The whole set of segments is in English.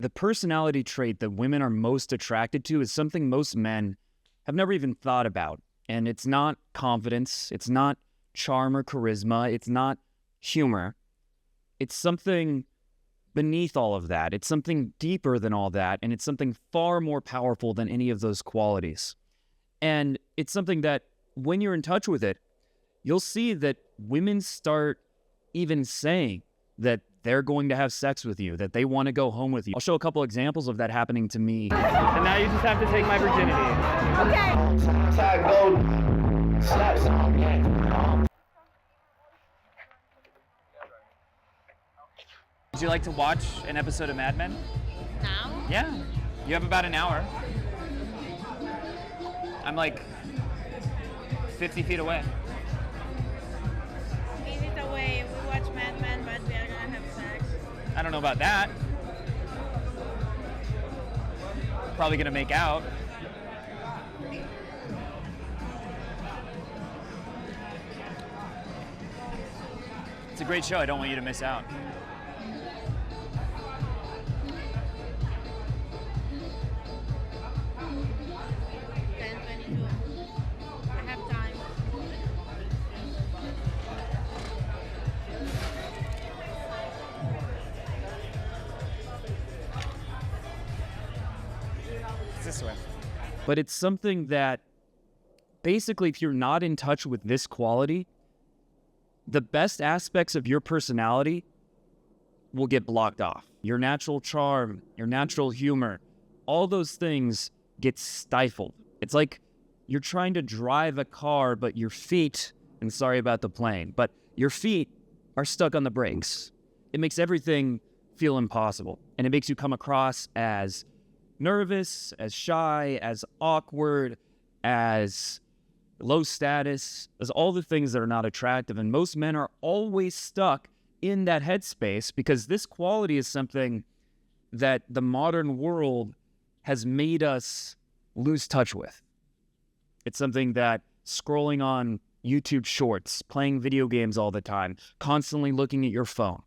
The personality trait that women are most attracted to is something most men have never even thought about. And it's not confidence, it's not charm or charisma, it's not humor. It's something beneath all of that. It's something deeper than all that, and it's something far more powerful than any of those qualities. And it's something that when you're in touch with it, you'll see that women start even saying that they're going to have sex with you, that they want to go home with you. I'll show a couple examples of that happening to me. And now you just have to take my virginity. Would you like to watch an episode of Mad Men? Now? Yeah. You have about an hour. I'm like 50 feet away. Minute away, we watch Mad Men, but we are gonna have sex. I don't know about that. Probably gonna make out. It's a great show. I don't want you to miss out. I have time. It's this way. But it's something that basically, if you're not in touch with this quality, the best aspects of your personality will get blocked off. Your natural charm, your natural humor, all those things get stifled. It's like you're trying to drive a car, but your feet, and sorry about the plane, but your feet are stuck on the brakes. It makes everything feel impossible, and it makes you come across as nervous, as shy, as awkward, as low status, as all the things that are not attractive. And most men are always stuck in that headspace because this quality is something that the modern world has made us lose touch with. It's something that scrolling on YouTube shorts, playing video games all the time, constantly looking at your phone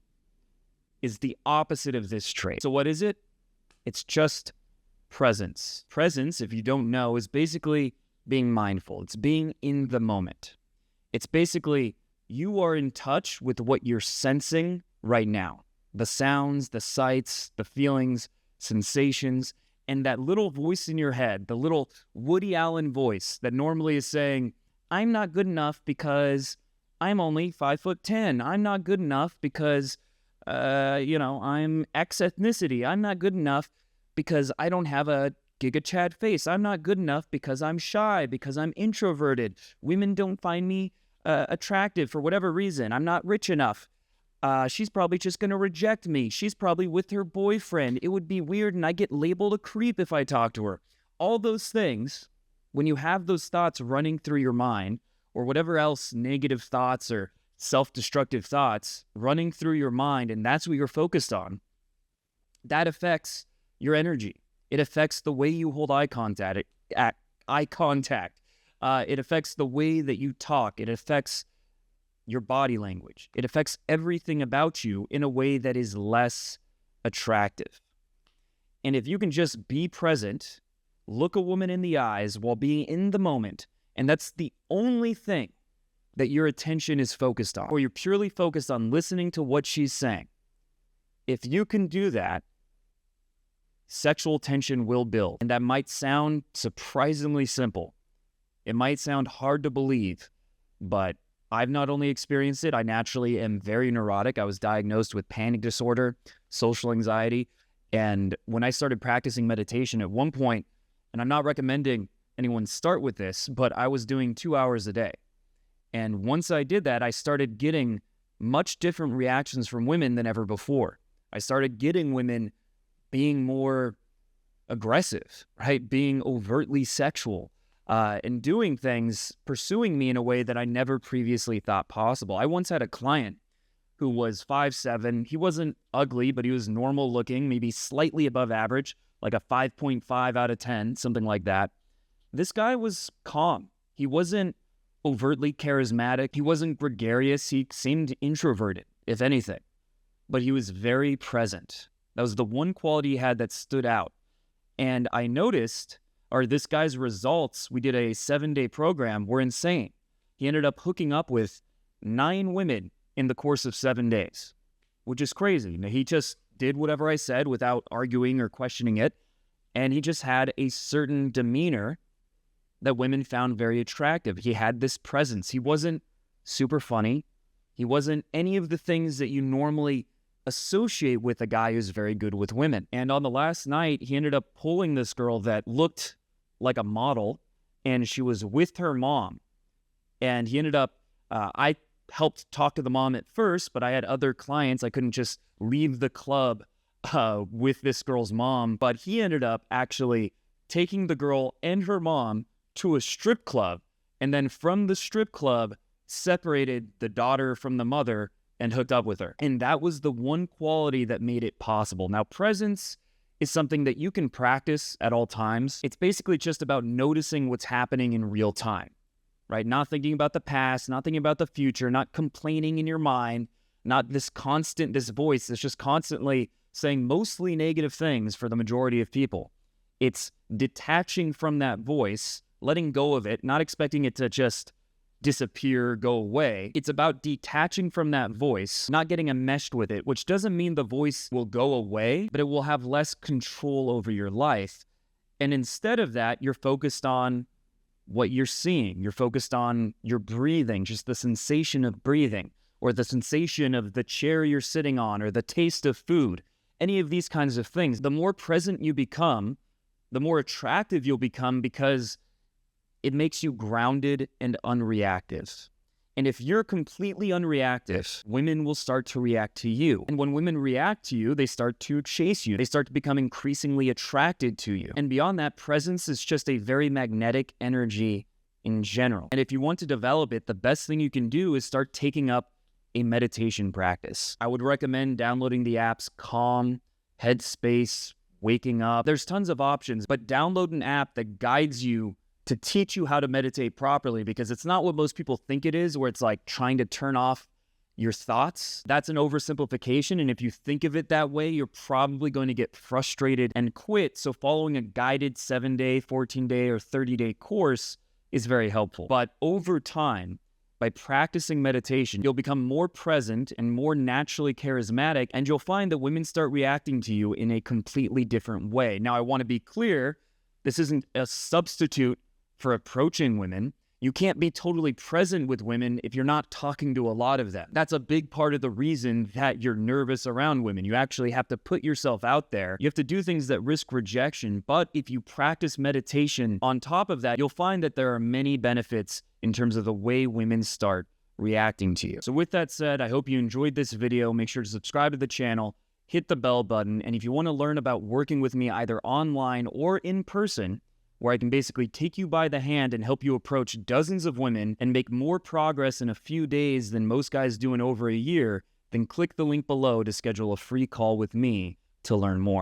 is the opposite of this trait. So what is it? It's just presence. Presence, if you don't know, is basically being mindful. It's being in the moment. It's basically you are in touch with what you're sensing right now. The sounds, the sights, the feelings, sensations, and that little voice in your head, the little Woody Allen voice that normally is saying, I'm not good enough because I'm only 5'10". I'm not good enough because, I'm X ethnicity. I'm not good enough because I don't have a Giga Chad face. I'm not good enough because I'm shy, because I'm introverted. Women don't find me attractive for whatever reason. I'm not rich enough. She's probably just going to reject me. She's probably with her boyfriend. It would be weird and I get labeled a creep if I talk to her. All those things, when you have those thoughts running through your mind, or whatever else negative thoughts or self-destructive thoughts running through your mind, and that's what you're focused on, that affects your energy. It affects the way you hold eye contact. It affects the way that you talk. It affects your body language. It affects everything about you in a way that is less attractive. And if you can just be present, look a woman in the eyes while being in the moment, and that's the only thing that your attention is focused on, or you're purely focused on listening to what she's saying. If you can do that, sexual tension will build. And that might sound surprisingly simple. It might sound hard to believe, but I've not only experienced it, I naturally am very neurotic. I was diagnosed with panic disorder, social anxiety, and when I started practicing meditation at one point, and I'm not recommending anyone start with this, but I was doing 2 hours a day. And once I did that, I started getting much different reactions from women than ever before. I started getting women being more aggressive, right? Being overtly sexual, and doing things, pursuing me in a way that I never previously thought possible. I once had a client who was 5'7". He wasn't ugly, but he was normal looking, maybe slightly above average, like a 5.5 out of 10, something like that. This guy was calm. He wasn't overtly charismatic. He wasn't gregarious. He seemed introverted, if anything. But he was very present. That was the one quality he had that stood out. And I noticed, or this guy's results, we did a 7-day program, were insane. He ended up hooking up with 9 women in the course of 7 days, which is crazy. Now, he just did whatever I said without arguing or questioning it. And he just had a certain demeanor that women found very attractive. He had this presence. He wasn't super funny. He wasn't any of the things that you normally associate with a guy who's very good with women. And on the last night, he ended up pulling this girl that looked like a model, and she was with her mom. And he ended up, I helped talk to the mom at first, but I had other clients. I couldn't just leave the club with this girl's mom. But he ended up actually taking the girl and her mom to a strip club, and then from the strip club, separated the daughter from the mother and hooked up with her. And that was the one quality that made it possible. Now, presence is something that you can practice at all times. It's basically just about noticing what's happening in real time, right? Not thinking about the past, not thinking about the future, not complaining in your mind, not this voice that's just constantly saying mostly negative things for the majority of people. It's detaching from that voice, letting go of it, not expecting it to just disappear, go away. It's about detaching from that voice, not getting enmeshed with it, which doesn't mean the voice will go away, but it will have less control over your life. And instead of that, you're focused on what you're seeing. You're focused on your breathing, just the sensation of breathing, or the sensation of the chair you're sitting on, or the taste of food, any of these kinds of things. The more present you become, the more attractive you'll become, because it makes you grounded and unreactive. And if you're completely unreactive, women will start to react to you. And when women react to you, they start to chase you. They start to become increasingly attracted to you. And beyond that, presence is just a very magnetic energy in general. And if you want to develop it, the best thing you can do is start taking up a meditation practice. I would recommend downloading the apps Calm, Headspace, Waking Up. There's tons of options, but download an app that guides you to teach you how to meditate properly, because it's not what most people think it is, where it's like trying to turn off your thoughts. That's an oversimplification, and if you think of it that way, you're probably going to get frustrated and quit. So following a guided 7-day, 14-day, or 30-day course is very helpful. But over time, by practicing meditation, you'll become more present and more naturally charismatic, and you'll find that women start reacting to you in a completely different way. Now, I want to be clear, this isn't a substitute for approaching women. You can't be totally present with women if you're not talking to a lot of them. That's a big part of the reason that you're nervous around women. You actually have to put yourself out there. You have to do things that risk rejection. But if you practice meditation on top of that, you'll find that there are many benefits in terms of the way women start reacting to you. So with that said, I hope you enjoyed this video. Make sure to subscribe to the channel, hit the bell button, and if you want to learn about working with me either online or in person, where I can basically take you by the hand and help you approach dozens of women and make more progress in a few days than most guys do in over a year, then click the link below to schedule a free call with me to learn more.